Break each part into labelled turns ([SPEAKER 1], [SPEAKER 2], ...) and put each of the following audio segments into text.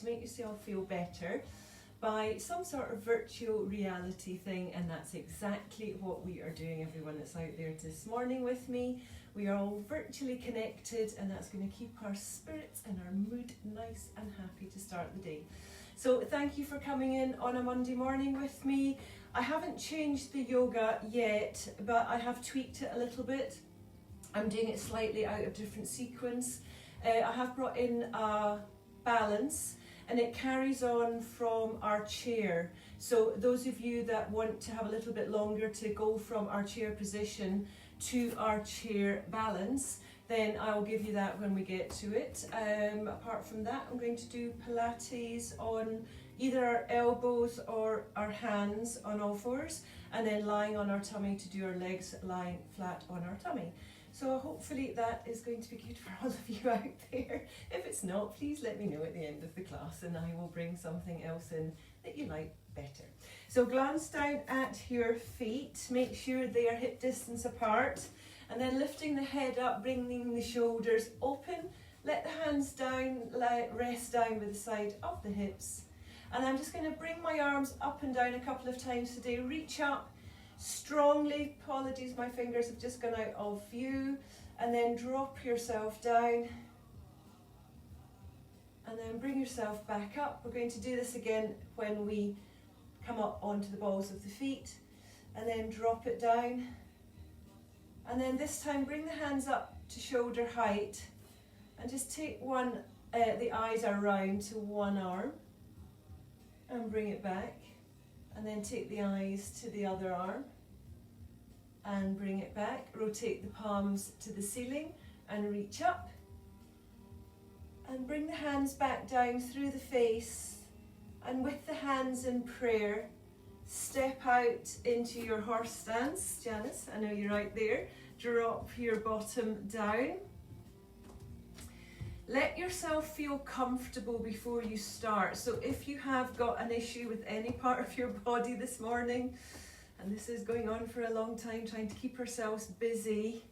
[SPEAKER 1] make yourself feel better by some sort of virtual reality thing, and that's exactly what we are doing, everyone that's out there this morning with me. We are all virtually connected, and that's going to keep our spirits and our mood nice and happy to start the day. So thank you for coming in on a Monday morning with me. I haven't changed the yoga yet, but I have tweaked it a little bit. I'm doing it slightly out of different sequence. I have brought in a balance, and it carries on from our chair. So those of you that want to have a little bit longer to go from our chair position to our chair balance, then I'll give you that when we get to it. Apart from that, I'm going to do Pilates on either our elbows or our hands on all fours, and then lying on our tummy to do our legs lying flat on our tummy. So hopefully that is going to be good for all of you out there. If it's not, please let me know at the end of the class and I will bring something else in that you like better. So glance down at your feet, make sure they are hip distance apart, and then lifting the head up, bringing the shoulders open. Let the hands down, rest down with the side of the hips. And I'm just going to bring my arms up and down a couple of times today. Reach up strongly, apologies, my fingers have just gone out of view, and then drop yourself down and then bring yourself back up. We're going to do this again when we come up onto the balls of the feet, and then drop it down, and then this time bring the hands up to shoulder height and just take one, the eyes are round to one arm, and bring it back. And then take the eyes to the other arm and bring it back. Rotate the palms to the ceiling and reach up. And bring the hands back down through the face. And with the hands in prayer, step out into your horse stance. Janice, I know you're right there. Drop your bottom down. Let yourself feel comfortable before you start. So if you have got an issue with any part of your body this morning, and this is going on for a long time, trying to keep ourselves busy,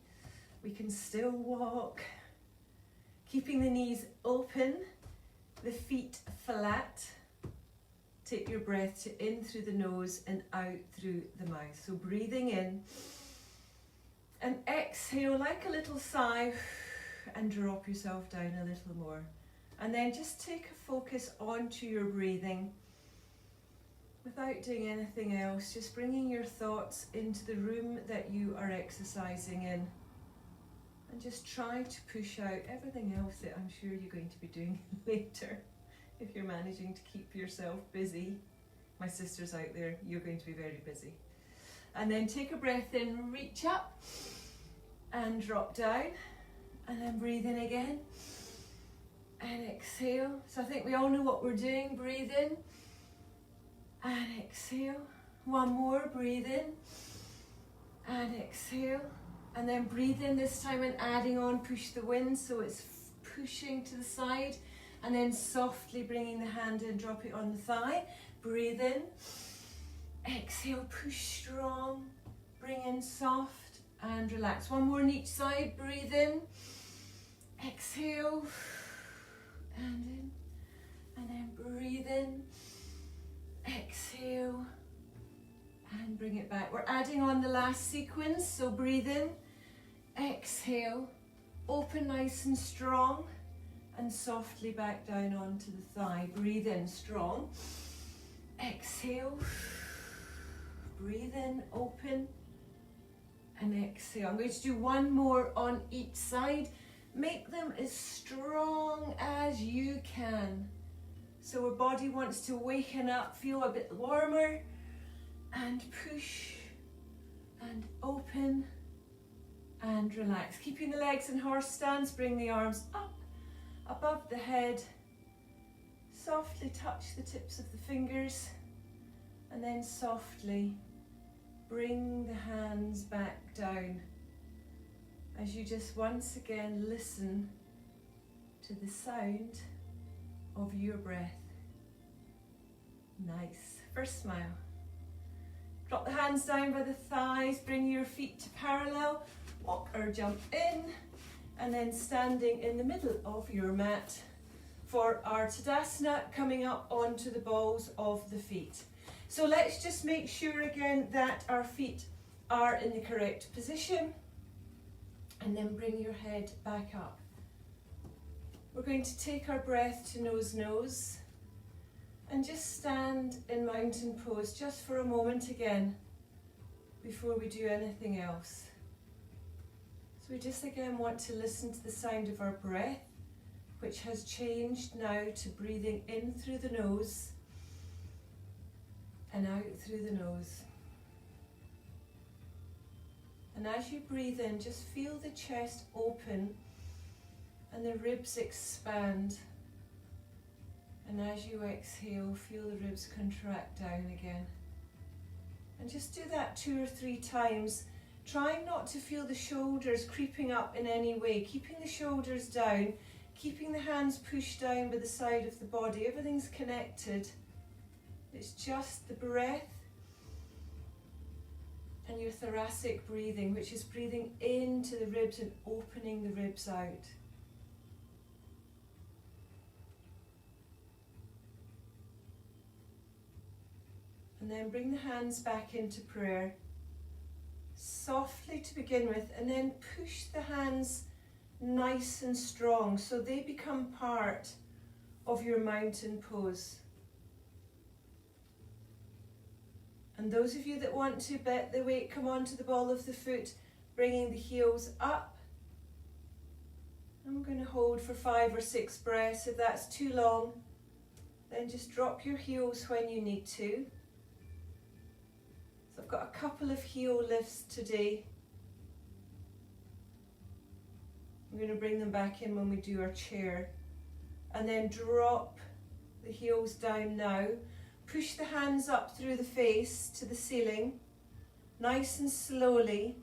[SPEAKER 1] we can still walk. Keeping the knees open, the feet flat. Take your breath in through the nose and out through the mouth. So breathing in and exhale like a little sigh, and drop yourself down a little more. And then just take a focus onto your breathing without doing anything else, just bringing your thoughts into the room that you are exercising in, and just try to push out everything else that I'm sure you're going to be doing later if you're managing to keep yourself busy. My sisters out there, you're going to be very busy. And then take a breath in, reach up and drop down. And then breathe in again and exhale. So I think we all know what we're doing. Breathe in and exhale. One more, breathe in and exhale. And then breathe in this time and adding on, push the wind so it's pushing to the side, and then softly bringing the hand in, drop it on the thigh. Breathe in, exhale, push strong, bring in soft and relax. One more on each side, breathe in. Exhale and in, and then breathe in, exhale and bring it back. We're adding on the last sequence, so breathe in, exhale, open nice and strong, and softly back down onto the thigh. Breathe in strong, exhale, breathe in, open, and exhale. I'm going to do one more on each side. Make them as strong as you can. So our body wants to waken up, feel a bit warmer, and push, and open, and relax. Keeping the legs in horse stance, bring the arms up, above the head. Softly touch the tips of the fingers, and then softly bring the hands back down, as you just once again listen to the sound of your breath. Nice. First smile. Drop the hands down by the thighs, bring your feet to parallel, walk or jump in, and then standing in the middle of your mat, for our Tadasana, coming up onto the balls of the feet. So let's just make sure again that our feet are in the correct position, and then bring your head back up. We're going to take our breath to nose, and just stand in mountain pose just for a moment again before we do anything else. So we just again want to listen to the sound of our breath, which has changed now to breathing in through the nose and out through the nose. And as you breathe in, just feel the chest open and the ribs expand. And as you exhale, feel the ribs contract down again. And just do that 2 or 3 times, trying not to feel the shoulders creeping up in any way, keeping the shoulders down, keeping the hands pushed down by the side of the body. Everything's connected. It's just the breath and your thoracic breathing, which is breathing into the ribs and opening the ribs out. And then bring the hands back into prayer, softly to begin with, and then push the hands nice and strong so they become part of your mountain pose. And those of you that want to let the weight come onto the ball of the foot, bringing the heels up. I'm going to hold for 5 or 6 breaths. If that's too long, then just drop your heels when you need to. So I've got a couple of heel lifts today. I'm going to bring them back in when we do our chair. And then drop the heels down now. Push the hands up through the face to the ceiling, nice and slowly,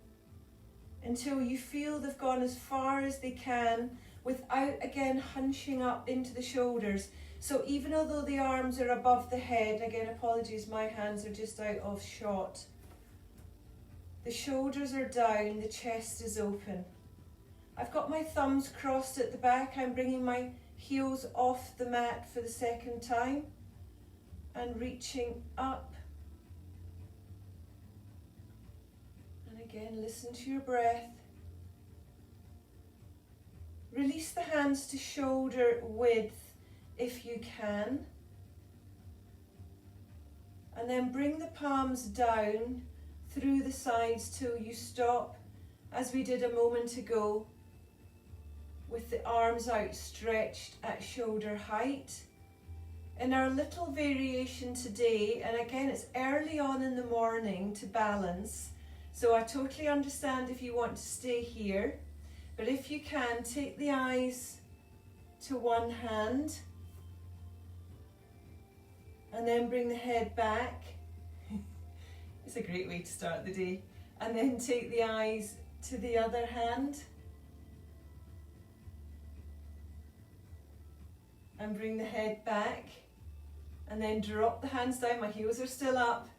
[SPEAKER 1] until you feel they've gone as far as they can without again hunching up into the shoulders. So even although the arms are above the head, again apologies, my hands are just out of shot. The shoulders are down, the chest is open. I've got my thumbs crossed at the back. I'm bringing my heels off the mat for the second time and reaching up. And again, listen to your breath. Release the hands to shoulder width if you can. And then bring the palms down through the sides till you stop, as we did a moment ago, with the arms outstretched at shoulder height. In our little variation today, and again it's early on in the morning to balance, so I totally understand if you want to stay here, but if you can, take the eyes to one hand and then bring the head back. It's a great way to start the day. And then take the eyes to the other hand and bring the head back. And then drop the hands down, my heels are still up,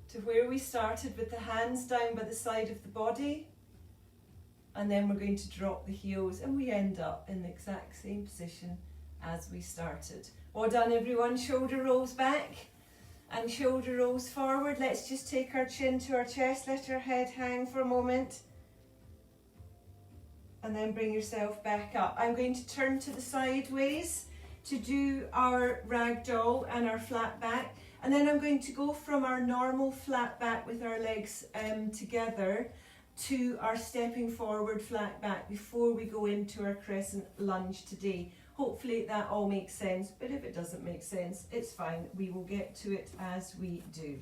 [SPEAKER 1] to where we started, with the hands down by the side of the body. And then we're going to drop the heels and we end up in the exact same position as we started. Well done everyone. Shoulder rolls back and shoulder rolls forward. Let's just take our chin to our chest, let our head hang for a moment. And then bring yourself back up. I'm going to turn to the sideways to do our ragdoll and our flat back, and then I'm going to go from our normal flat back with our legs together to our stepping forward flat back before we go into our crescent lunge today. Hopefully that all makes sense, but if it doesn't make sense, it's fine. We will get to it as we do.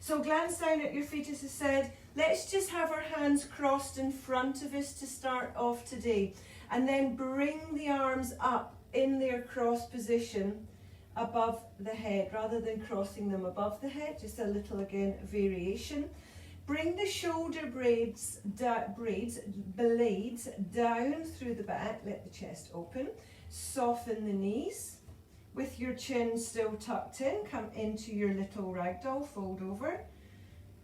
[SPEAKER 1] So glance down at your feet, as I said. Let's just have our hands crossed in front of us to start off today, and then bring the arms up in their cross position above the head, rather than crossing them above the head. Just a little, again, variation. Bring the shoulder blades down through the back. Let the chest open. Soften the knees. With your chin still tucked in, come into your little ragdoll, fold over.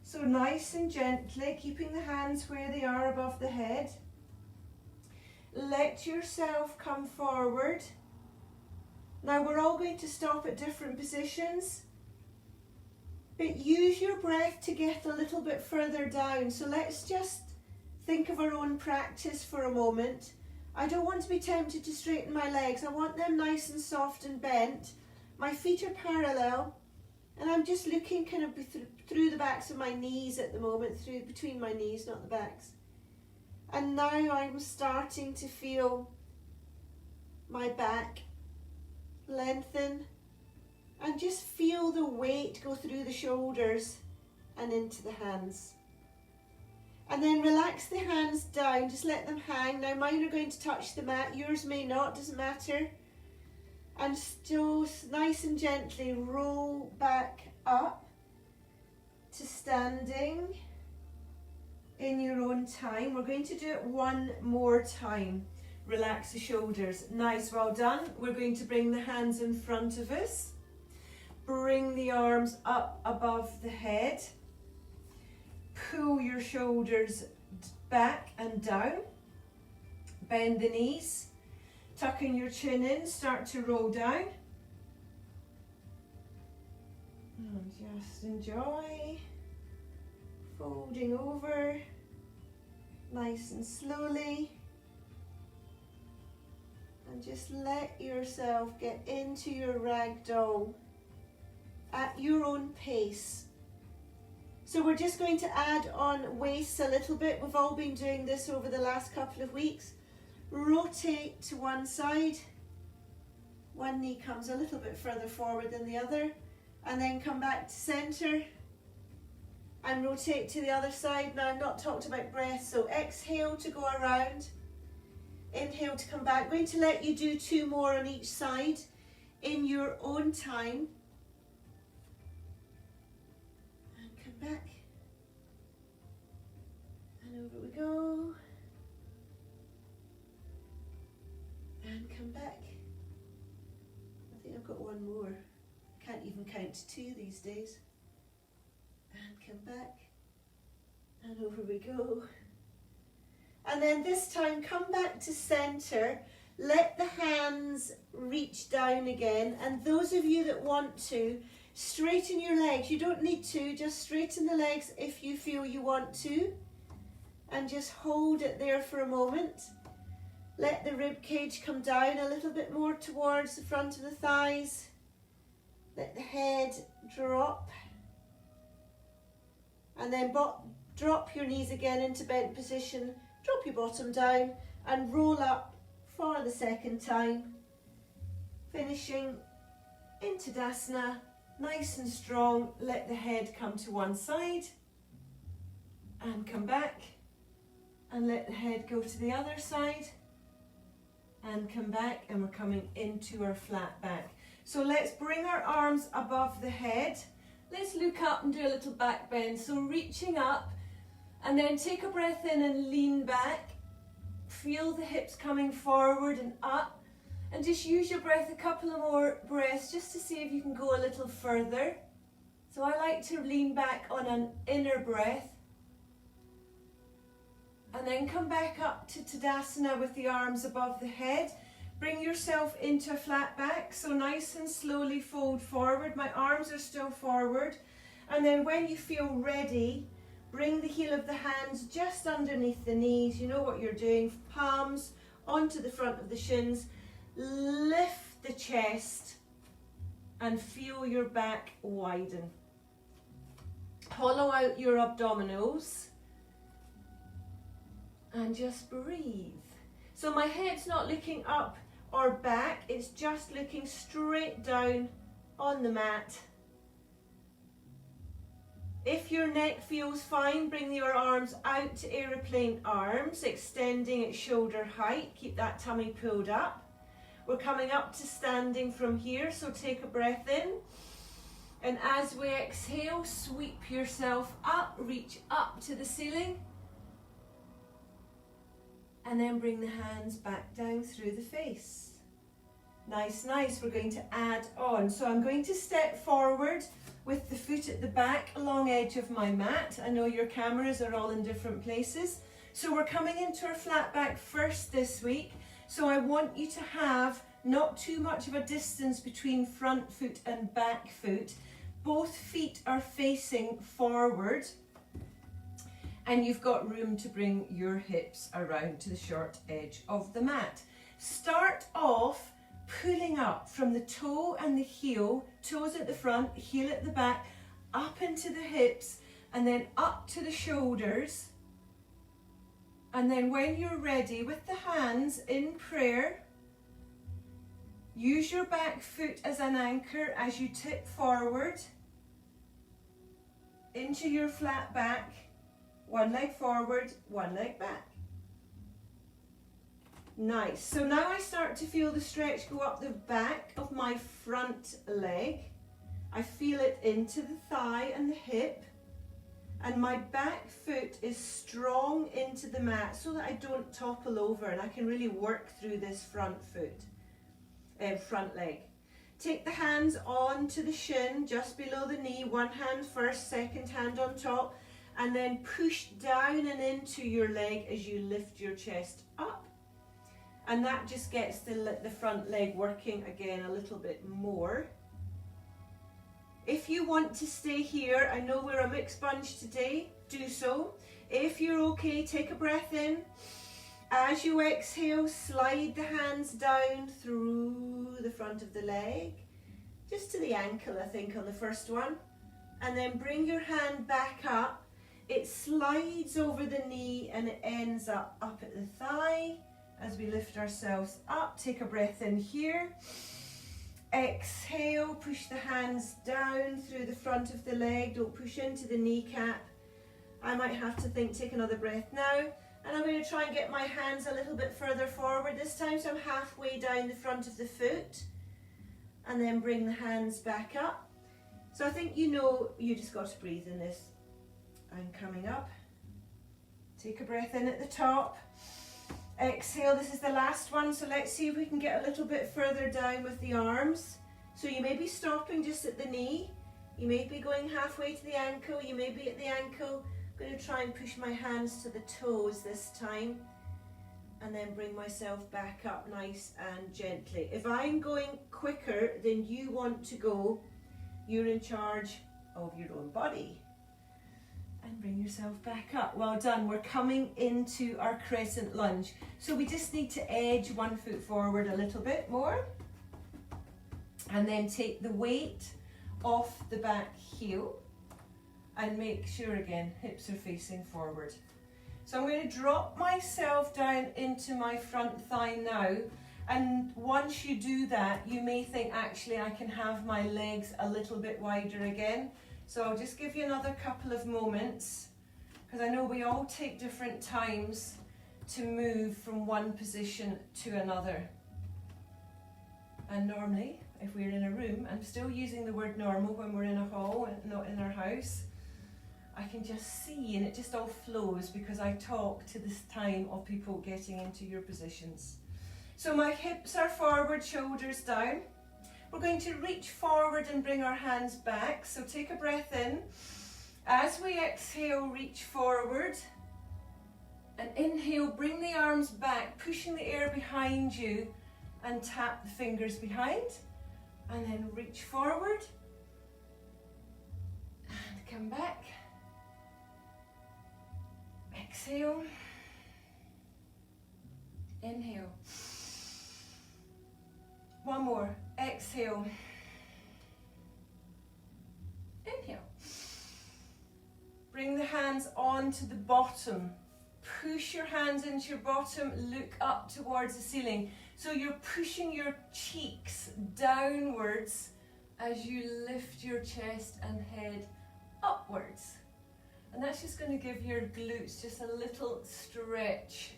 [SPEAKER 1] So nice and gently, keeping the hands where they are above the head. Let yourself come forward Now we're all going to stop at different positions, but use your breath to get a little bit further down. So let's just think of our own practice for a moment. I don't want to be tempted to straighten my legs. I want them nice and soft and bent. My feet are parallel, and I'm just looking kind of through the backs of my knees at the moment, through between my knees, not the backs. And now I'm starting to feel my back lengthen, and just feel the weight go through the shoulders and into the hands. And then relax the hands down, just let them hang. Now mine are going to touch the mat, yours may not, doesn't matter. And still nice and gently roll back up to standing in your own time. We're going to do it one more time. Relax the shoulders. Nice, well done. We're going to bring the hands in front of us. Bring the arms up above the head. Pull your shoulders back and down. Bend the knees. Tucking your chin in, start to roll down. And just enjoy. Folding over. Nice and slowly. And just let yourself get into your ragdoll at your own pace. So we're just going to add on weights a little bit. We've all been doing this over the last couple of weeks. Rotate to one side. One knee comes a little bit further forward than the other. And then come back to center. And rotate to the other side. Now I've not talked about breath, so exhale to go around. Inhale to come back. I'm going to let you do 2 more on each side in your own time. And come back. And over we go. And come back. I think I've got one more. I can't even count to 2 these days. And come back. And over we go. And then this time, come back to center. Let the hands reach down again. And those of you that want to, straighten your legs. You don't need to, just straighten the legs if you feel you want to. And just hold it there for a moment. Let the rib cage come down a little bit more towards the front of the thighs. Let the head drop. And then drop your knees again into bent position. Drop your bottom down and roll up for the second time. Finishing in Tadasana, nice and strong. Let the head come to one side and come back. And let the head go to the other side and come back. And we're coming into our flat back. So let's bring our arms above the head. Let's look up and do a little back bend. So reaching up. And then take a breath in and lean back. Feel the hips coming forward and up. And just use your breath, a couple of more breaths, just to see if you can go a little further. So I like to lean back on an inner breath. And then come back up to Tadasana with the arms above the head. Bring yourself into a flat back. So nice and slowly fold forward. My arms are still forward. And then when you feel ready, bring the heel of the hands just underneath the knees. You know what you're doing. Palms onto the front of the shins. Lift the chest and feel your back widen. Hollow out your abdominals and just breathe. So my head's not looking up or back. It's just looking straight down on the mat. If your neck feels fine, bring your arms out to aeroplane arms, extending at shoulder height. Keep that tummy pulled up. We're coming up to standing from here, so take a breath in. And as we exhale, sweep yourself up, reach up to the ceiling. And then bring the hands back down through the face. Nice, nice. We're going to add on. So I'm going to step forward with the foot at the back along edge of my mat. I know your cameras are all in different places. So we're coming into our flat back first this week. So I want you to have not too much of a distance between front foot and back foot. Both feet are facing forward, and you've got room to bring your hips around to the short edge of the mat. Start off pulling up from the toe and the heel, toes at the front, heel at the back, up into the hips, and then up to the shoulders. And then when you're ready, with the hands in prayer, use your back foot as an anchor as you tip forward into your flat back. One leg forward, one leg back. Nice. So now I start to feel the stretch go up the back of my front leg. I feel it into the thigh and the hip. And my back foot is strong into the mat so that I don't topple over, and I can really work through this front leg. Take the hands on to the shin, just below the knee. One hand first, second hand on top. And then push down and into your leg as you lift your chest up. And that just gets the front leg working again a little bit more. If you want to stay here, I know we're a mixed bunch today, do so. If you're okay, take a breath in. As you exhale, slide the hands down through the front of the leg, just to the ankle, I think, on the first one. And then bring your hand back up. It slides over the knee and it ends up at the thigh as we lift ourselves up. Take a breath in here. Exhale, push the hands down through the front of the leg. Don't push into the kneecap. I might have to take another breath now. And I'm going to try and get my hands a little bit further forward this time. So I'm halfway down the front of the foot. And then bring the hands back up. So I think you know you just got to breathe in this. I'm coming up. Take a breath in at the top. Exhale, this is the last one, so let's see if we can get a little bit further down with the arms. So you may be stopping just at the knee, you may be going halfway to the ankle, you may be at the ankle. I'm going to try and push my hands to the toes this time, and then bring myself back up nice and gently. If I'm going quicker than you want to go, you're in charge of your own body. And bring yourself back up. Well done. We're coming into our crescent lunge. So we just need to edge one foot forward a little bit more. And then take the weight off the back heel. And make sure again, hips are facing forward. So I'm going to drop myself down into my front thigh now. And once you do that, you may think, actually, I can have my legs a little bit wider again. So I'll just give you another couple of moments, because I know we all take different times to move from one position to another. And normally, if we're in a room, I'm still using the word normal when we're in a hall and not in our house, I can just see, and it just all flows because I talk to this time of people getting into your positions. So my hips are forward, shoulders down. We're going to reach forward and bring our hands back. So take a breath in. As we exhale, reach forward. And inhale, bring the arms back, pushing the air behind you, and tap the fingers behind. And then reach forward. And come back. Exhale. Inhale. One more. Exhale. Inhale. Bring the hands onto the bottom. Push your hands into your bottom. Look up towards the ceiling. So you're pushing your cheeks downwards as you lift your chest and head upwards. And that's just going to give your glutes just a little stretch.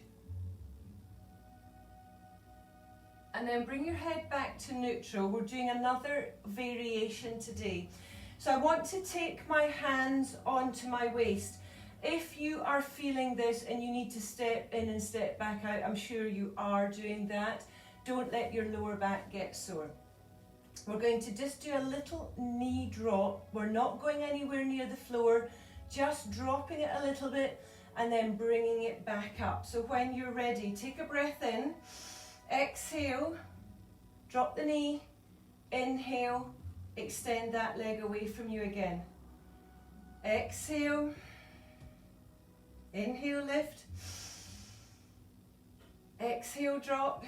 [SPEAKER 1] And then bring your head back to neutral. We're doing another variation today. So I want to take my hands onto my waist. If you are feeling this and you need to step in and step back out, I'm sure you are doing that. Don't let your lower back get sore. We're going to just do a little knee drop. We're not going anywhere near the floor, just dropping it a little bit and then bringing it back up. So when you're ready, take a breath in. Exhale, Drop the knee, inhale, extend that leg away from you again. Exhale, inhale, lift. Exhale, drop.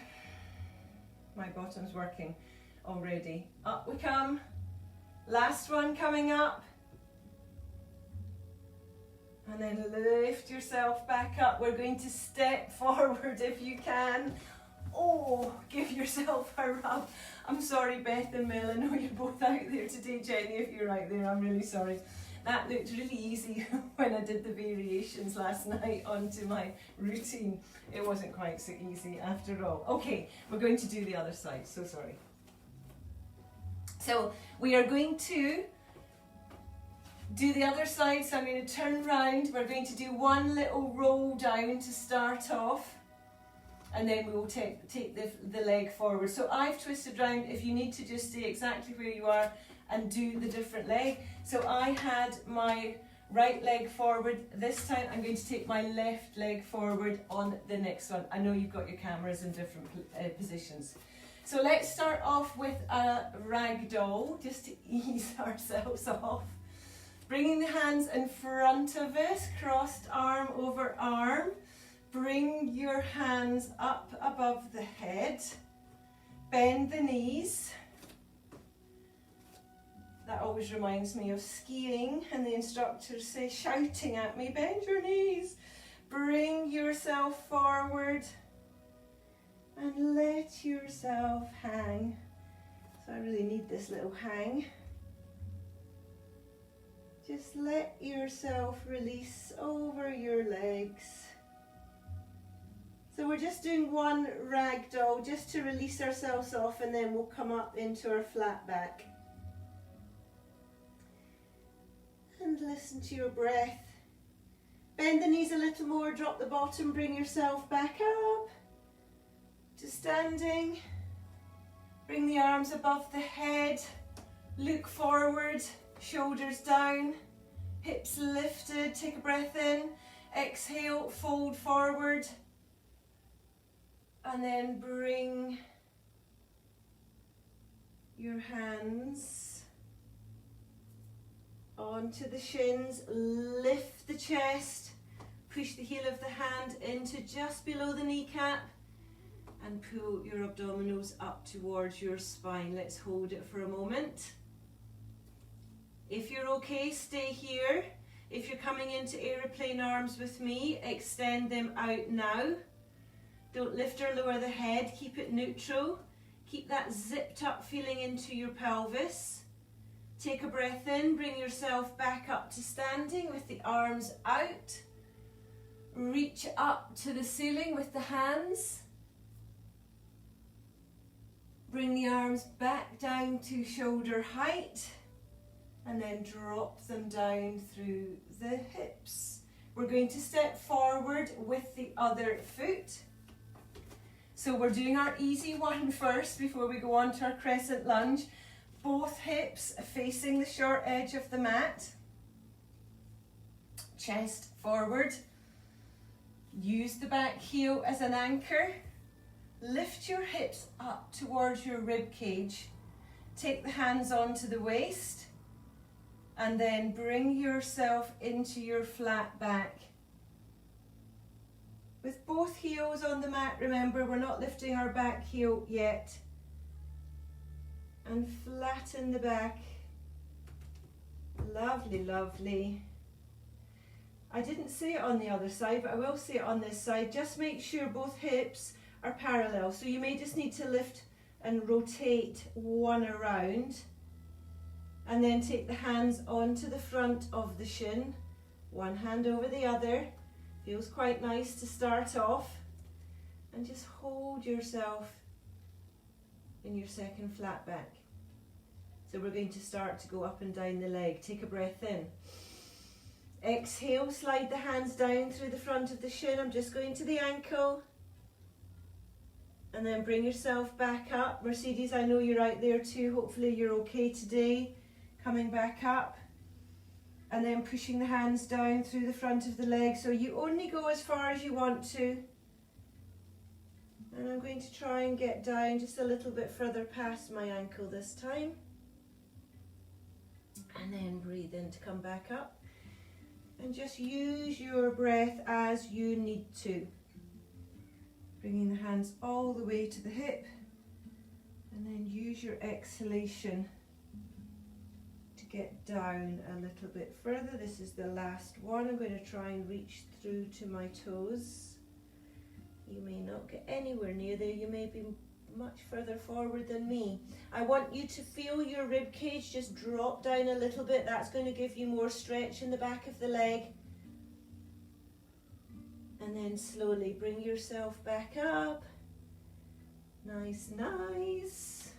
[SPEAKER 1] My bottom's working already. Up we come. Last one coming up. And then lift yourself back up. We're going to step forward if you can. Oh, give yourself a rub. I'm sorry, Beth and Mel, I know you're both out there today. Jenny, if you're out there, I'm really sorry. That looked really easy when I did the variations last night onto my routine. It wasn't quite so easy after all. Okay, we're going to do the other side, so sorry. So we are going to do the other side, so I'm going to turn round. We're going to do one little roll down to start off, and then we will take the leg forward. So I've twisted round. If you need to just stay exactly where you are and do the different leg. So I had my right leg forward. This time I'm going to take my left leg forward on the next one. I know you've got your cameras in different positions. So let's start off with a ragdoll, just to ease ourselves off. Bringing the hands in front of us, crossed arm over arm. Bring your hands up above the head. Bend the knees. That always reminds me of skiing, and the instructors say, shouting at me, bend your knees. Bring yourself forward and let yourself hang. So I really need this little hang. Just let yourself release over your legs. So we're just doing one ragdoll just to release ourselves off, and then we'll come up into our flat back. And listen to your breath. Bend the knees a little more, drop the bottom, bring yourself back up to standing. Bring the arms above the head, look forward, shoulders down, hips lifted, take a breath in, exhale, fold forward, and then bring your hands onto the shins, lift the chest, push the heel of the hand into just below the kneecap, and pull your abdominals up towards your spine. Let's hold it for a moment. If you're okay, stay here. If you're coming into aeroplane arms with me, extend them out now. Don't lift or lower the head, keep it neutral. Keep that zipped up feeling into your pelvis. Take a breath in, bring yourself back up to standing with the arms out. Reach up to the ceiling with the hands. Bring the arms back down to shoulder height, and then drop them down through the hips. We're going to step forward with the other foot. So we're doing our easy one first before we go on to our crescent lunge. Both hips facing the short edge of the mat. Chest forward. Use the back heel as an anchor. Lift your hips up towards your rib cage. Take the hands onto the waist, and then bring yourself into your flat back. With both heels on the mat, remember we're not lifting our back heel yet. And flatten the back. Lovely, lovely. I didn't say it on the other side, but I will say it on this side. Just make sure both hips are parallel. So you may just need to lift and rotate one around. And then take the hands onto the front of the shin. One hand over the other. Feels quite nice to start off. And just hold yourself in your second flat back. So we're going to start to go up and down the leg. Take a breath in. Exhale, slide the hands down through the front of the shin. I'm just going to the ankle. And then bring yourself back up. Mercedes, I know you're out there too. Hopefully you're okay today. Coming back up. And then pushing the hands down through the front of the leg. So you only go as far as you want to.
[SPEAKER 2] And I'm going to try and get down just a little bit further past my ankle this time. And then breathe in to come back up. And just use your breath as you need to. Bringing the hands all the way to the hip. And then use your exhalation to get down a little bit further. This is the last one. I'm going to try and reach through to my toes. You may not get anywhere near there. You may be much further forward than me. I want you to feel your rib cage just drop down a little bit. That's going to give you more stretch in the back of the leg. And then slowly bring yourself back up. Nice, nice.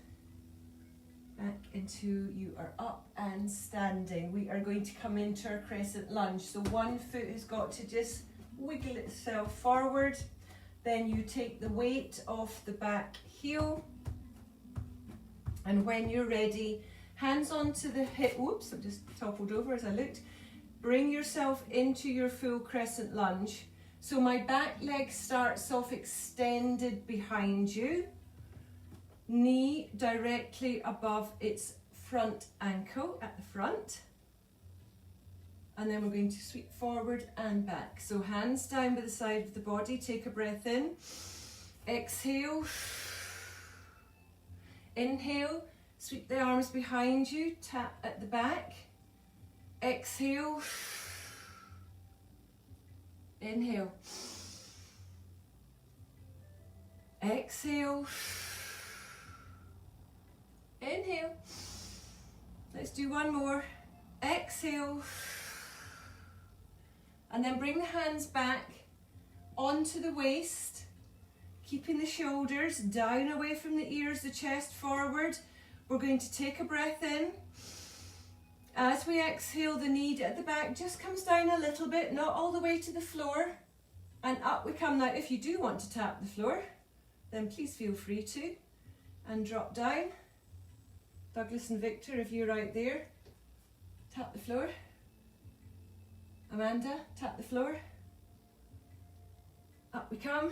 [SPEAKER 2] Back into, you are up and standing. We are going to come into our crescent lunge. So one foot has got to just wiggle itself forward. Then you take the weight off the back heel. And when you're ready, hands onto the hip. Whoops, I just toppled over as I looked. Bring yourself into your full crescent lunge. So my back leg starts off extended behind you. Knee directly above its front ankle at the front. And then we're going to sweep forward and back. So hands down by the side of the body. Take a breath in. Exhale. Inhale. Sweep the arms behind you. Tap at the back. Exhale. Inhale. Exhale. Inhale. Let's do one more. Exhale. And then bring the hands back onto the waist, keeping the shoulders down away from the ears, the chest forward. We're going to take a breath in. As we exhale, the knee at the back just comes down a little bit, not all the way to the floor. And up we come. Now, if you do want to tap the floor, then please feel free to. And drop down. Douglas and Victor, if you're right there, tap the floor. Amanda, tap the floor. Up we come.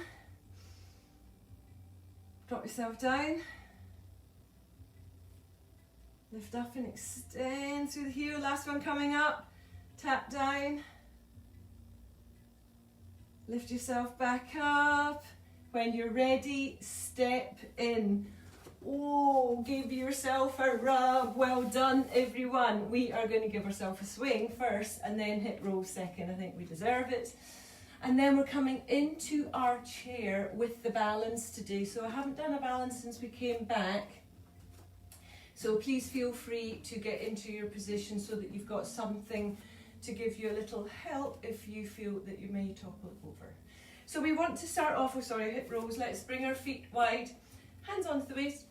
[SPEAKER 2] Drop yourself down. Lift up and extend through the heel. Last one coming up. Tap down. Lift yourself back up. When you're ready, step in. Oh, give yourself a rub. Well done, everyone. We are going to give ourselves a swing first and then hit roll second. I think we deserve it. And then we're coming into our chair with the balance today. So I haven't done a balance since we came back. So please feel free to get into your position so that you've got something to give you a little help if you feel that you may topple over. So we want to start off with, hip rolls. Let's bring our feet wide, hands onto the waist,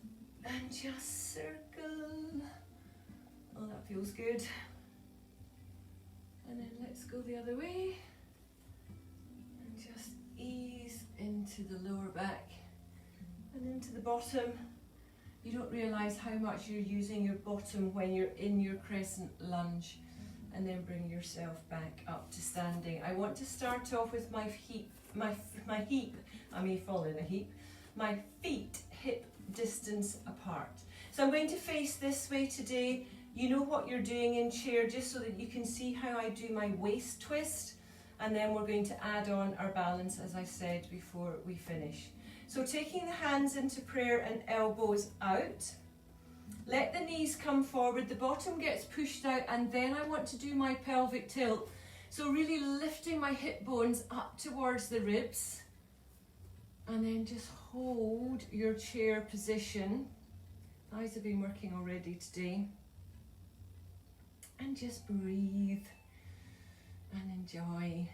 [SPEAKER 2] and just circle. Oh, that feels good. And then let's go the other way. And just ease into the lower back and into the bottom. You don't realise how much you're using your bottom when you're in your crescent lunge. And then bring yourself back up to standing. I want to start off with my feet, I may fall in a heap, my feet hip distance apart. So I'm going to face this way today. You know what you're doing in chair, just so that you can see how I do my waist twist. And then we're going to add on our balance, as I said before we finish. So taking the hands into prayer and elbows out. Let the knees come forward, the bottom gets pushed out, and then I want to do my pelvic tilt. So really lifting my hip bones up towards the ribs. And then just hold your chair position. Eyes have been working already today. And just breathe and enjoy.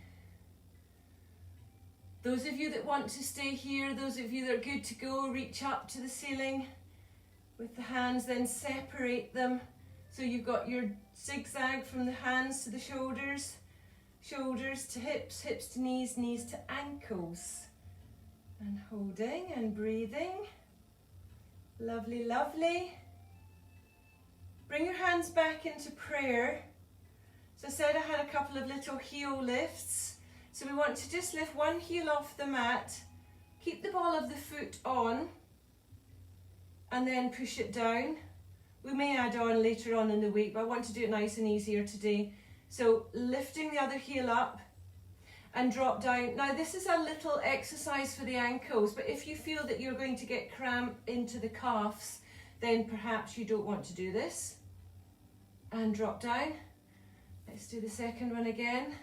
[SPEAKER 2] Those of you that want to stay here, those of you that are good to go, reach up to the ceiling. With the hands, then separate them. So you've got your zigzag from the hands to the shoulders, shoulders to hips, hips to knees, knees to ankles. And holding and breathing. Lovely, lovely. Bring your hands back into prayer. So I said I had a couple of little heel lifts. So we want to just lift one heel off the mat, Keep the ball of the foot on and then push it down. We may add on later on in the week, but I want to do it nice and easier today. So lifting the other heel up and drop down. Now this is a little exercise for the ankles, but if you feel that you're going to get cramp into the calves, then perhaps you don't want to do this. And drop down. Let's do the second one again.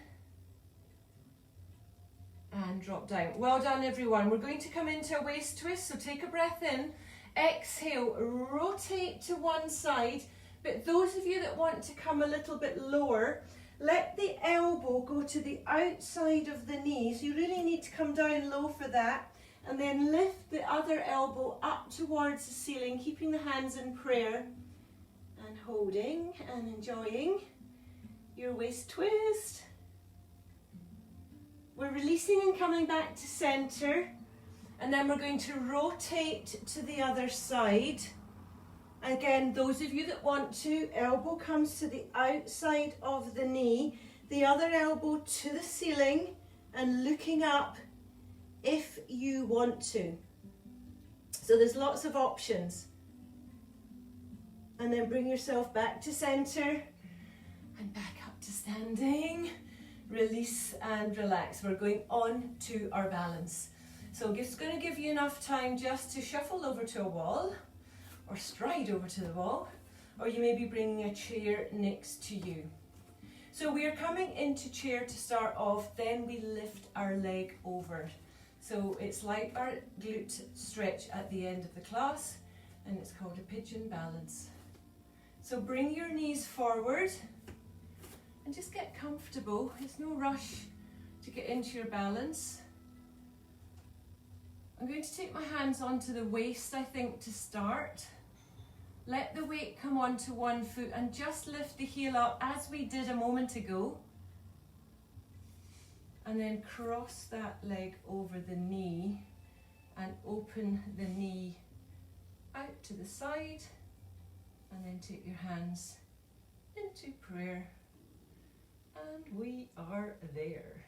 [SPEAKER 2] And drop down. Well done everyone. We're going to come into a waist twist, so take a breath in. Exhale, rotate to one side, but those of you that want to come a little bit lower, let the elbow go to the outside of the knee. So you really need to come down low for that, and then lift the other elbow up towards the ceiling, keeping the hands in prayer and holding and enjoying your waist twist. We're releasing and coming back to center. And then we're going to rotate to the other side. Again, those of you that want to, elbow comes to the outside of the knee, the other elbow to the ceiling and looking up if you want to. So there's lots of options. And then bring yourself back to center and back up to standing. Release and relax. We're going on to our balance. So it's going to give you enough time just to shuffle over to a wall or stride over to the wall, or you may be bringing a chair next to you. So we are coming into chair to start off, then we lift our leg over. So it's like our glute stretch at the end of the class, and it's called a pigeon balance. So bring your knees forward and just get comfortable. There's no rush to get into your balance. I'm going to take my hands onto the waist, I think, to start. Let the weight come onto one foot and just lift the heel up as we did a moment ago. And then cross that leg over the knee and open the knee out to the side. And then take your hands into prayer. And we are there.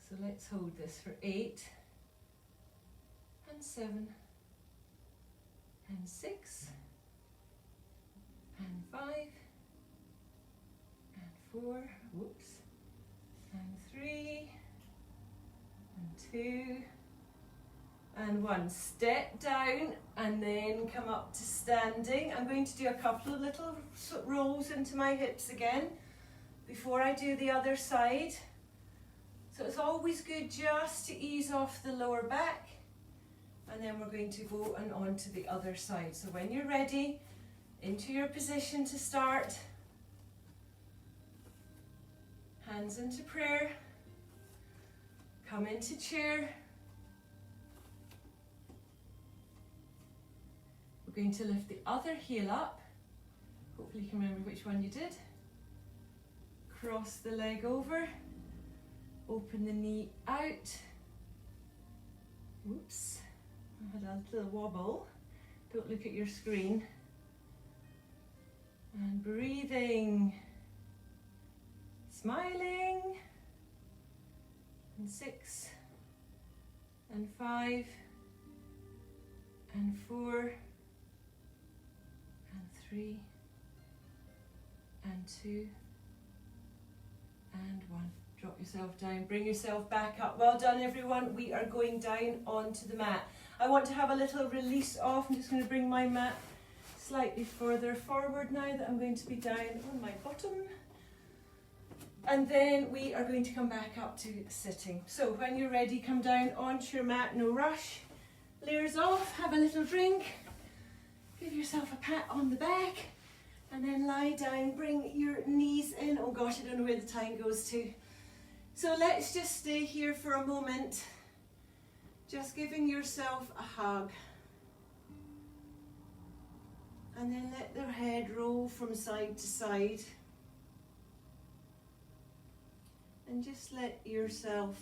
[SPEAKER 2] So let's hold this for 8. And 7, and 6, and 5, and 4, whoops, and 3, and 2, and 1. Step down and then come up to standing. I'm going to do a couple of little rolls into my hips again before I do the other side. So it's always good just to ease off the lower back. And then we're going to go and on to the other side. So when you're ready, into your position to start. Hands into prayer. Come into chair. We're going to lift the other heel up. Hopefully you can remember which one you did. Cross the leg over. Open the knee out. Whoops. I had a little wobble. Don't look at your screen. And breathing. Smiling. And 6. And 5. And 4. And 3. And 2. And 1. Drop yourself down, bring yourself back up. Well done everyone. We are going down onto the mat. I want to have a little release off. I'm just going to bring my mat slightly further forward now that I'm going to be down on my bottom. And then we are going to come back up to sitting. So when you're ready, come down onto your mat, no rush. Layers off, have a little drink. Give yourself a pat on the back. And then lie down, bring your knees in. Oh gosh, I don't know where the time goes to. So let's just stay here for a moment, just giving yourself a hug. And then let the head roll from side to side. And just let yourself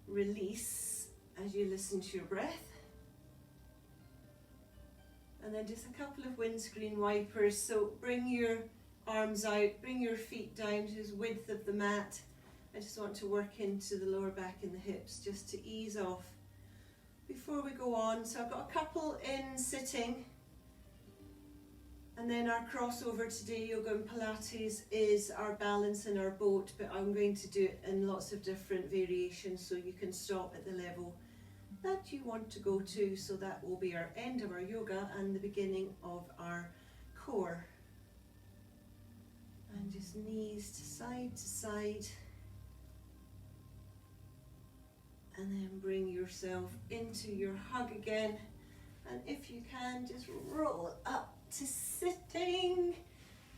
[SPEAKER 2] release as you listen to your breath. And then just a couple of windscreen wipers. So bring your arms out, bring your feet down to the width of the mat.
[SPEAKER 1] I just want to work into the lower back and the hips just to ease off before we go on. So I've got a couple in sitting, and then our crossover today, yoga and Pilates, is our balance and our boat, but I'm going to do it in lots of different variations so you can stop at the level that you want to go to. So that will be our end of our yoga and the beginning of our core. And just knees to side, and then bring yourself into your hug again, and if you can, just roll up to sitting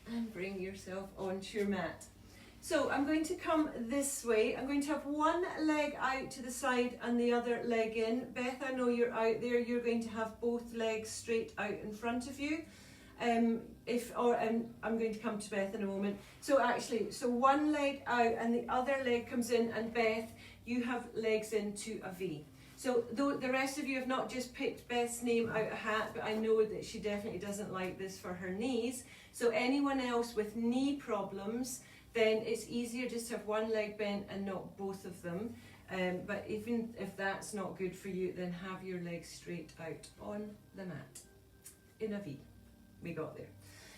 [SPEAKER 1] and bring yourself onto your mat. So I'm going to come this way. I'm going to have one leg out to the side and the other leg in. Beth, I know you're out there. You're going to have both legs straight out in front of you. I'm going to come to Beth in a moment. So one leg out and the other leg comes in, and Beth, you have legs into a V. So the rest of you have not just picked Beth's name out a hat, but I know that she definitely doesn't like this for her knees. So anyone else with knee problems, then it's easier just to have one leg bent and not both of them. But even if that's not good for you, then have your legs straight out on the mat in a V. We got there.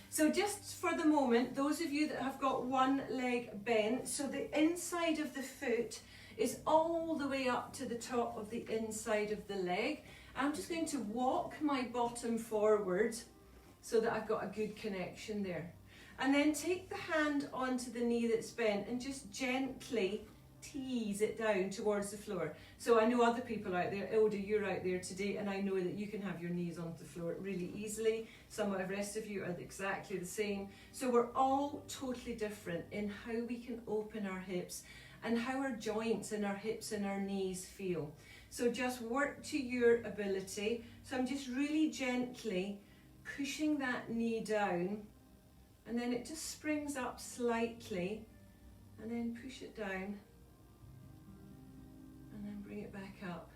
[SPEAKER 1] So just for the moment, those of you that have got one leg bent, so the inside of the foot is all the way up to the top of the inside of the leg. I'm just going to walk my bottom forward so that I've got a good connection there. And then take the hand onto the knee that's bent and just gently tease it down towards the floor. So I know other people out there, Ilda, you're out there today, and I know that you can have your knees onto the floor really easily. Some of the rest of you are exactly the same. So we're all totally different in how we can open our hips and how our joints and our hips and our knees feel. So just work to your ability. So I'm just really gently pushing that knee down, and then it just springs up slightly, and then push it down, and then bring it back up,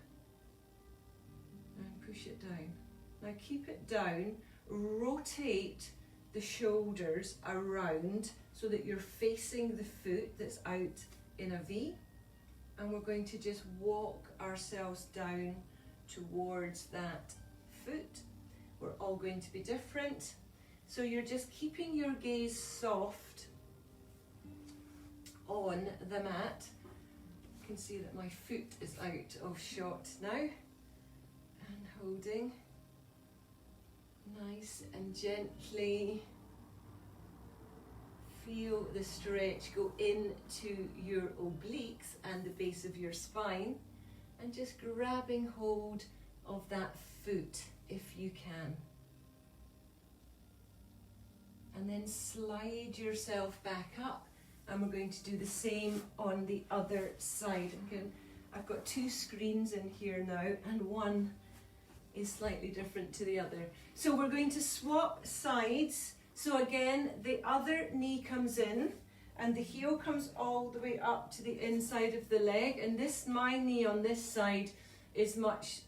[SPEAKER 1] and push it down. Now keep it down, rotate the shoulders around so that you're facing the foot that's out in a V, and we're going to just walk ourselves down towards that foot. We're all going to be different. So you're just keeping your gaze soft on the mat. You can see that my foot is out of shot now, and holding nice and gently. Feel the stretch go into your obliques and the base of your spine, and just grabbing hold of that foot if you can. And then slide yourself back up, and we're going to do the same on the other side. I've got two screens in here now, and one is slightly different to the other. So we're going to swap sides. So again, the other knee comes in and the heel comes all the way up to the inside of the leg, and my knee on this side is much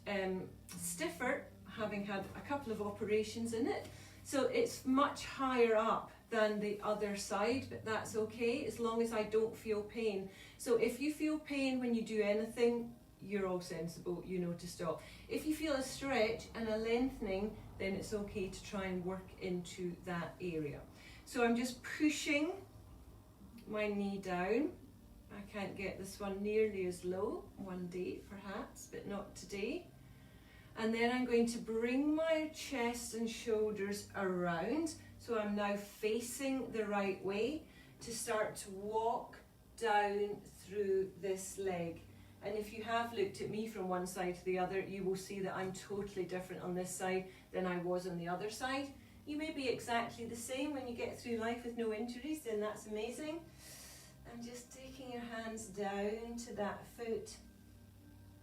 [SPEAKER 1] stiffer, having had a couple of operations in it. So it's much higher up than the other side, but that's okay as long as I don't feel pain. So if you feel pain when you do anything, you're all sensible, you know to stop. If you feel a stretch and a lengthening, then it's okay to try and work into that area. So I'm just pushing my knee down. I can't get this one nearly as low, one day perhaps, but not today. And then I'm going to bring my chest and shoulders around. So I'm now facing the right way to start to walk down through this leg. And if you have looked at me from one side to the other, you will see that I'm totally different on this side than I was on the other side. You may be exactly the same when you get through life with no injuries, then that's amazing. And just taking your hands down to that foot.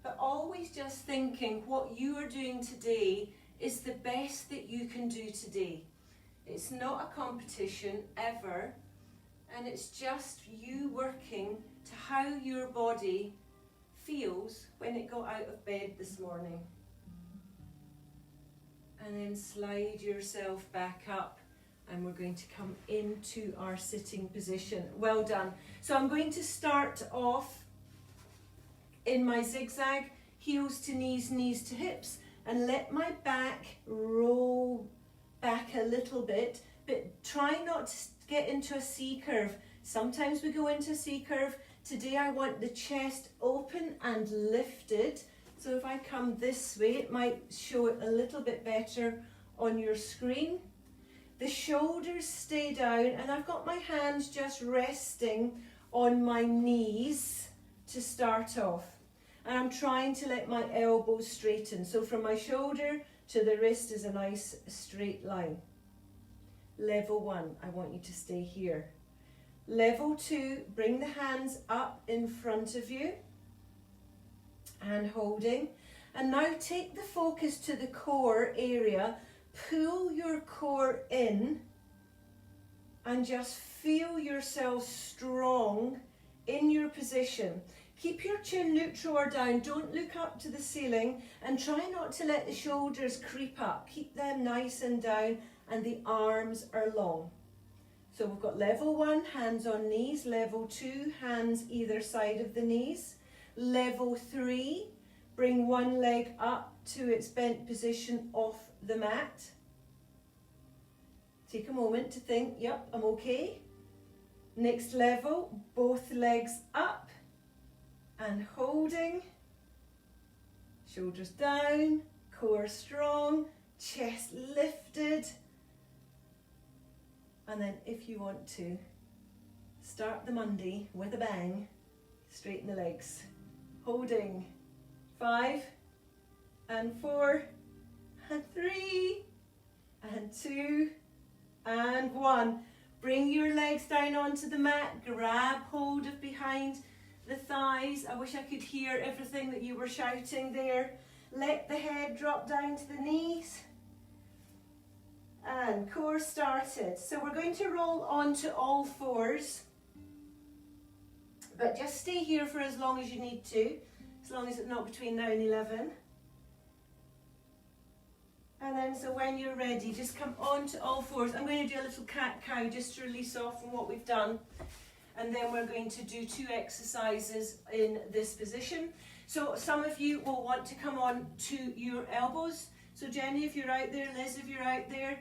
[SPEAKER 1] But always just thinking what you are doing today is the best that you can do today. It's not a competition ever, and it's just you working to how your body feels when it got out of bed this morning. And then slide yourself back up And we're going to come into our sitting position. Well done. So I'm going to start off in my zigzag, heels to knees, knees to hips, and let my back roll back a little bit, but try not to get into a C curve. Sometimes we go into a C curve. Today I want the chest open and lifted. So if I come this way, it might show it a little bit better on your screen. The shoulders stay down, and I've got my hands just resting on my knees to start off. And I'm trying to let my elbows straighten. So from my shoulder to the wrist is a nice straight line. Level 1, I want you to stay here. Level 2, bring the hands up in front of you and holding. And now take the focus to the core area. Pull your core in and just feel yourself strong in your position. Keep your chin neutral or down. Don't look up to the ceiling, and try not to let the shoulders creep up. Keep them nice and down, and the arms are long. So we've got level 1, hands on knees. Level 2, hands either side of the knees. Level 3, bring one leg up to its bent position off the mat. Take a moment to think, yep, I'm okay. Next level, both legs up and holding. Shoulders down, core strong, chest lifted. And then if you want to, start the Monday with a bang, straighten the legs. Holding, 5 and 4 and 3 and 2 and 1. Bring your legs down onto the mat, grab hold of behind the thighs. I wish I could hear everything that you were shouting there. Let the head drop down to the knees. And core started. So we're going to roll onto all fours. But just stay here for as long as you need to, as long as it's not between now and 11. And then, so when you're ready, just come on to all fours. I'm going to do a little cat-cow just to release off from what we've done. And then we're going to do 2 exercises in this position. So some of you will want to come on to your elbows. So Jenny, if you're out there, Liz, if you're out there,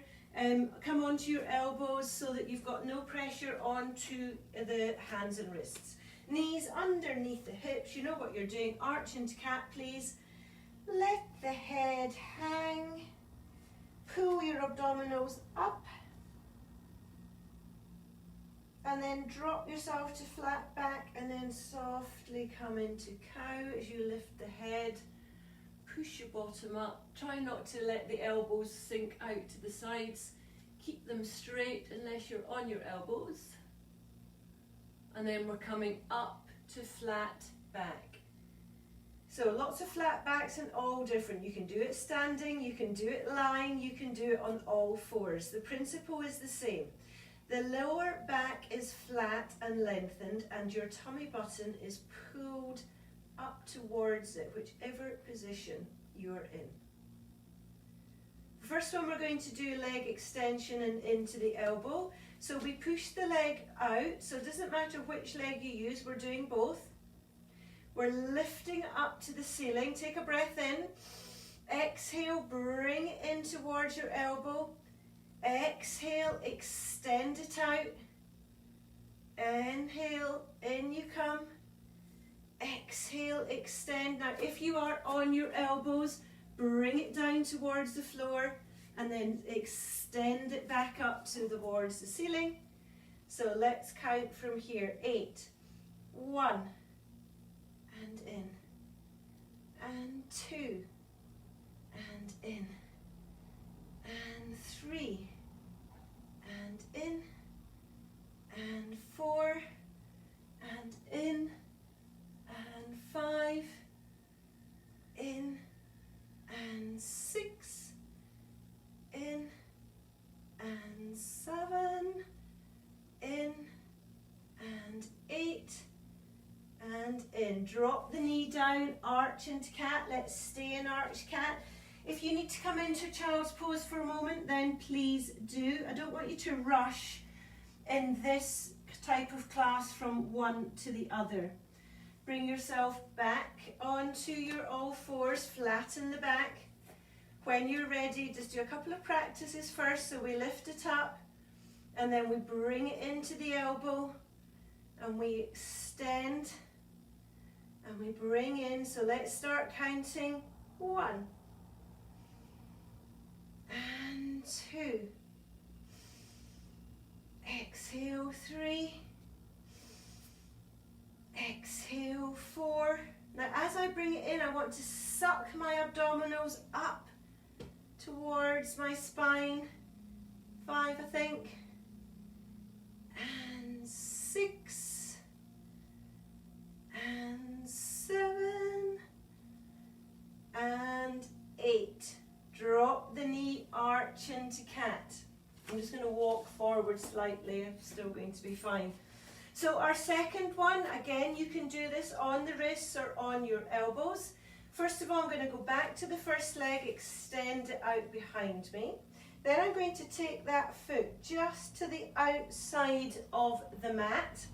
[SPEAKER 1] come onto your elbows so that you've got no pressure onto the hands and wrists. Knees underneath the hips, you know what you're doing. Arch into cat, please. Let the head hang. Pull your abdominals up. And then drop yourself to flat back, and then softly come into cow as you lift the head. Push your bottom up. Try not to let the elbows sink out to the sides. Keep them straight unless you're on your elbows. And then we're coming up to flat back. So lots of flat backs and all different. You can do it standing, you can do it lying, you can do it on all fours. The principle is the same. The lower back is flat and lengthened, and your tummy button is pulled up towards it, whichever position you're in. First one, we're going to do leg extension and into the elbow. So we push the leg out, so it doesn't matter which leg you use, we're doing both. We're lifting up to the ceiling. Take a breath in. Exhale, bring it in towards your elbow. Exhale, extend it out. Inhale, in you come. Exhale, extend. Now, if you are on your elbows, bring it down towards the floor and then extend it back up towards the ceiling. So let's count from here. 8, 1, and in, and 2, and in, and 3, and in, and 4, and in, and 5, in, and 6, in, and 7, in, and 8, and in. Drop the knee down, arch into cat. Let's stay in arch cat. If you need to come into child's pose for a moment, then please do. I don't want you to rush in this type of class from one to the other. Bring yourself back onto your all fours, flatten the back. When you're ready, just do a couple of practices first. So we lift it up and then we bring it into the elbow and we extend and we bring in. So let's start counting. 1 and 2. Exhale 3. Exhale 4. Now as I bring it in, I want to suck my abdominals up towards my spine. 5, I think. And 6. And 7. And 8. Drop the knee, arch into cat. I'm just going to walk forward slightly. I'm still going to be fine. So our second one, again, you can do this on the wrists or on your elbows. First of all, I'm going to go back to the first leg, extend it out behind me. Then I'm going to take that foot just to the outside of the mat.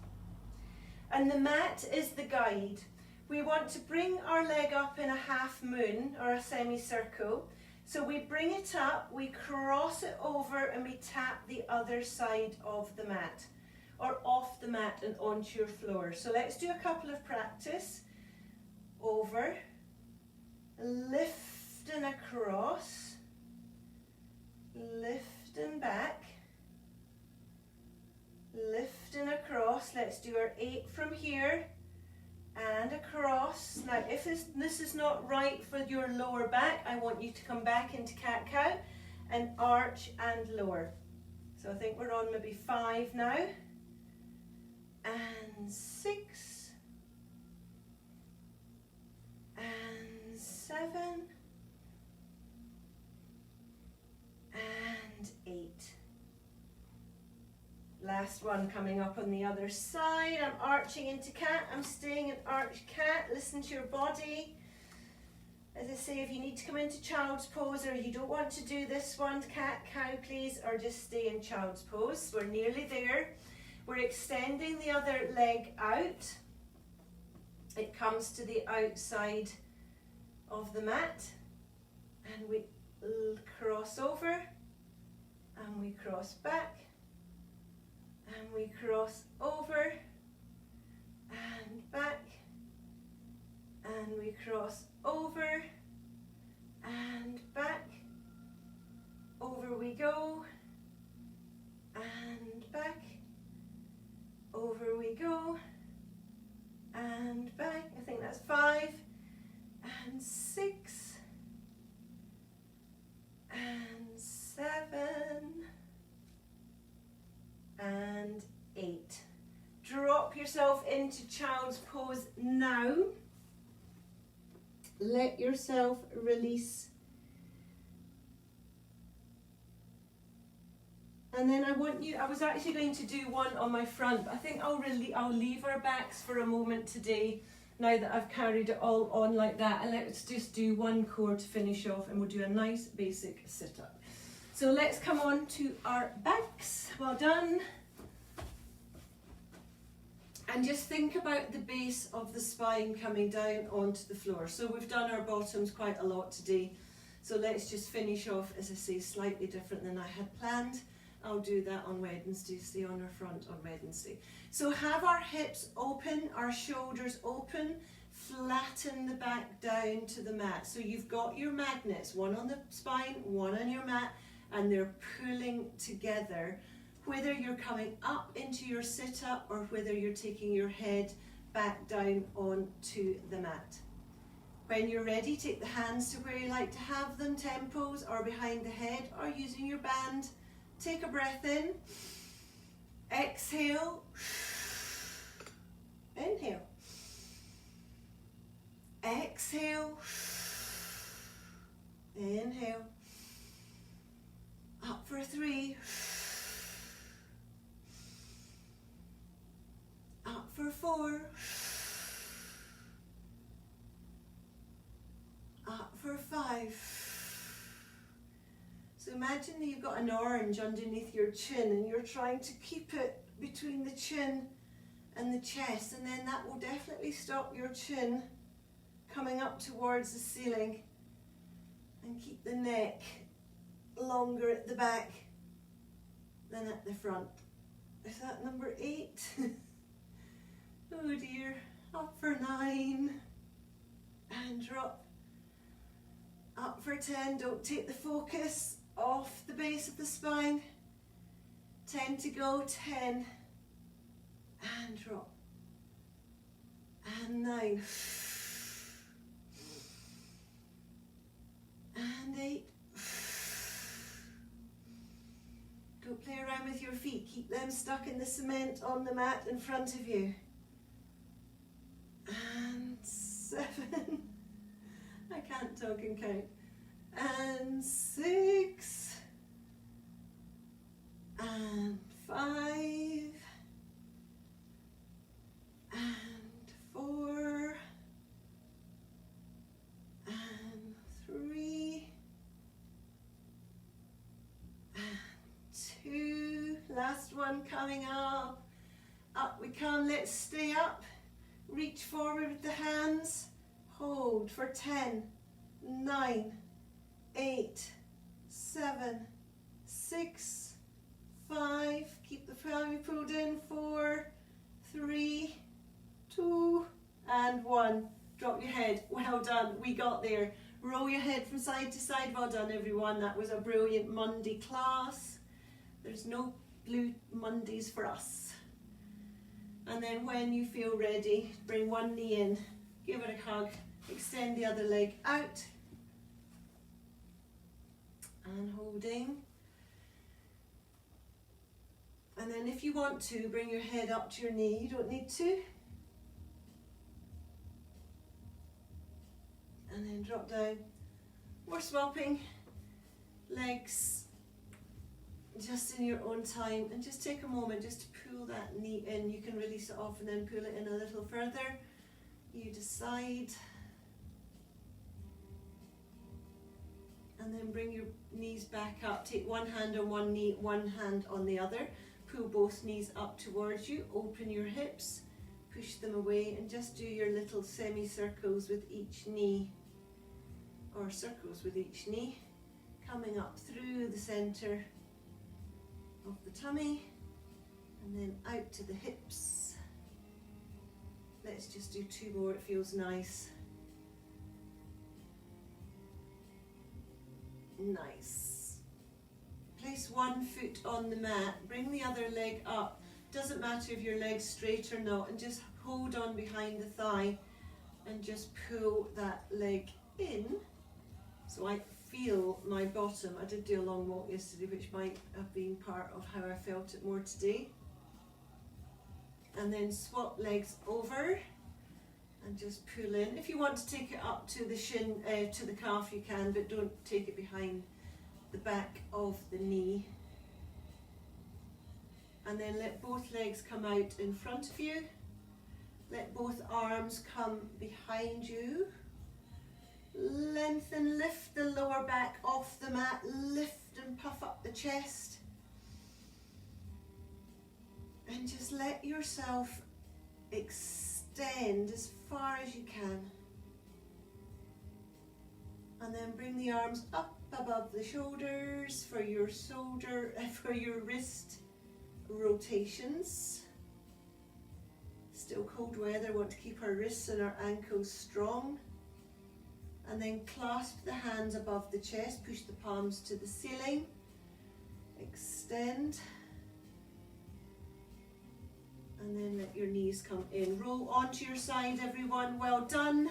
[SPEAKER 1] And the mat is the guide. We want to bring our leg up in a half moon or a semicircle. So we bring it up, we cross it over and we tap the other side of the mat or off the mat and onto your floor. So let's do a couple of practice. Over, lift and across, lift and back, lift and across. Let's do our 8 from here. And across. Now if this is not right for your lower back, I want you to come back into cat-cow and arch and lower. So I think we're on maybe 5 now. And 6. And 7. And 8. Last one coming up on the other side. I'm arching into cat. I'm staying in arch cat. Listen to your body. As I say, if you need to come into child's pose or you don't want to do this one, cat, cow, please, or just stay in child's pose. We're nearly there. We're extending the other leg out. It comes to the outside of the mat. And we cross over. And we cross back. And we cross over and back, and we cross over and back, over we go, and back, over we go, and back. I think that's 5, and 6, and 7, and 8. Drop yourself into child's pose now. Let yourself release. And then I was actually going to do one on my front, but I think I'll leave our backs for a moment today, now that I've carried it all on like that. And let's just do one core to finish off, and we'll do a nice basic sit-up. So let's come on to our backs. Well done. And just think about the base of the spine coming down onto the floor. So we've done our bottoms quite a lot today. So let's just finish off, as I say, slightly different than I had planned. I'll do that on Wednesday, stay on our front on Wednesday. So have our hips open, our shoulders open, flatten the back down to the mat. So you've got your magnets, one on the spine, one on your mat, and they're pulling together, whether you're coming up into your sit-up or whether you're taking your head back down onto the mat. When you're ready, take the hands to where you like to have them, temples or behind the head or using your band. Take a breath in, exhale, inhale, exhale, inhale, up for 3, up for 4, up for 5, imagine that you've got an orange underneath your chin and you're trying to keep it between the chin and the chest, and then that will definitely stop your chin coming up towards the ceiling, and keep the neck longer at the back than at the front. Is that number 8? Oh dear. Up for 9 and drop. Up for 10. Don't take the focus off the base of the spine. 10 to go. 10 and drop. And 9 and 8. Don't play around with your feet. Keep them stuck in the cement on the mat in front of you. And 7. I can't talk and count. And 6. And 5. And 4. And 3. And 2. Last one coming up. Up we come. Let's stay up. Reach forward with the hands. Hold for 10, 9, 8, 7, 6, 5. Keep the pelvis pulled in. 4, 3, 2, and 1. Drop your head. Well done. We got there. Roll your head from side to side. Well done, everyone. That was a brilliant Monday class. There's no blue Mondays for us. And then when you feel ready, bring one knee in, give it a hug, extend the other leg out, and holding. And then if you want to, bring your head up to your knee. You don't need to. And then drop down. We're swapping legs just in your own time, and just take a moment just to pull that knee in. You can release it off and then pull it in a little further. You decide. And then bring your knees back up. Take one hand on one knee, one hand on the other. Pull both knees up towards you. Open your hips, push them away, and just do your little semicircles with each knee, or circles with each knee, coming up through the center of the tummy and then out to the hips. Let's just do 2 more. It feels nice. Nice. Place one foot on the mat, bring the other leg up. Doesn't matter if your leg's straight or not, and just hold on behind the thigh and just pull that leg in. So I feel my bottom. I did do a long walk yesterday, which might have been part of how I felt it more today. And then swap legs over and just pull in. If you want to take it up to the shin, to the calf, you can, but don't take it behind the back of the knee. And then let both legs come out in front of you. Let both arms come behind you. Lengthen, lift the lower back off the mat, lift and puff up the chest. And just let yourself extend as far as you can. And then bring the arms up above the shoulders for your wrist rotations. Still cold weather, want to keep our wrists and our ankles strong. And then clasp the hands above the chest, push the palms to the ceiling, extend, and then let your knees come in. Roll onto your side, everyone. Well done,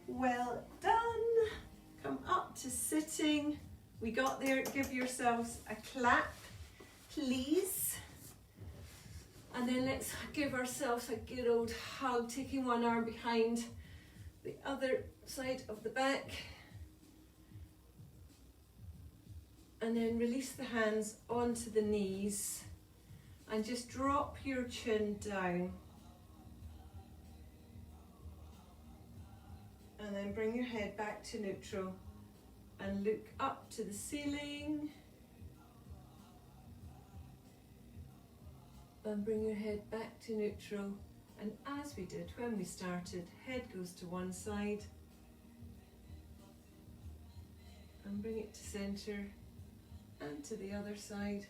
[SPEAKER 1] well done. Come up to sitting. We got there. Give yourselves a clap, please. And then let's give ourselves a good old hug, taking one arm behind the other side of the back, and then release the hands onto the knees and just drop your chin down, and then bring your head back to neutral and look up to the ceiling. And bring your head back to neutral. And as we did when we started, head goes to one side. And bring it to centre and to the other side.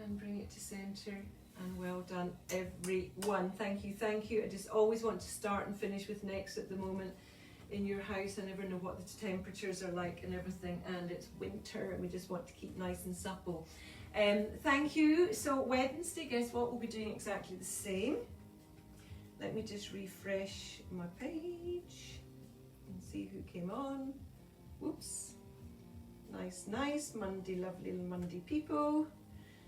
[SPEAKER 1] And bring it to centre. And well done, everyone. Thank you, thank you. I just always want to start and finish with next at the moment in your house. I never know what the temperatures are like and everything, and it's winter and we just want to keep nice and supple. Thank you. So Wednesday, guess what? We'll be doing exactly the same. Let me just refresh my page and see who came on. Whoops. Nice, nice. Monday, lovely Monday people.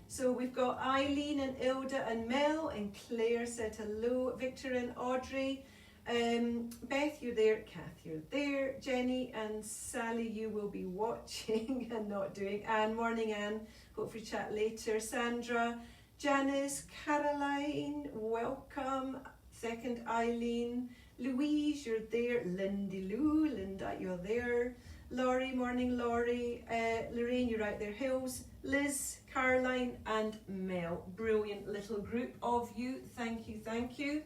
[SPEAKER 1] So we've got Eileen and Ilda and Mel, and Claire said hello. Victor and Audrey. Beth, you're there. Kath, you're there. Jenny and Sally, you will be watching and not doing. Anne, morning Anne. Hopefully chat later. Sandra, Janice, Caroline, welcome. Second Eileen. Louise, you're there. Lindy Lou, Linda, you're there. Laurie, morning Laurie. Lorraine, you're right there. Hills, Liz, Caroline and Mel. Brilliant little group of you. Thank you, thank you.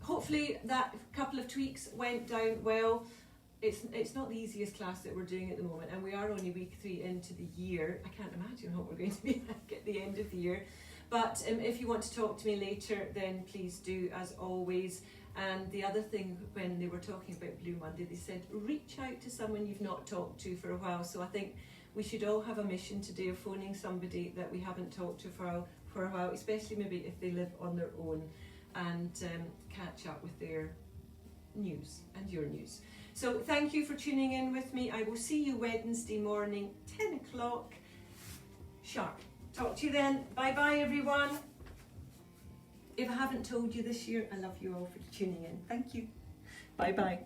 [SPEAKER 1] Hopefully that couple of tweaks went down well. It's not the easiest class that we're doing at the moment, and we are only week 3 into the year. I can't imagine what we're going to be like at the end of the year. But if you want to talk to me later, then please do, as always. And the other thing, when they were talking about Blue Monday, they said reach out to someone you've not talked to for a while. So I think we should all have a mission today of phoning somebody that we haven't talked to for a while, especially maybe if they live on their own, and catch up with their news and your news. So thank you for tuning in with me. I will see you Wednesday morning, 10 o'clock sharp. Talk to you then. Bye bye everyone. If I haven't told you this year, I love you all for tuning in. Thank you. Bye bye.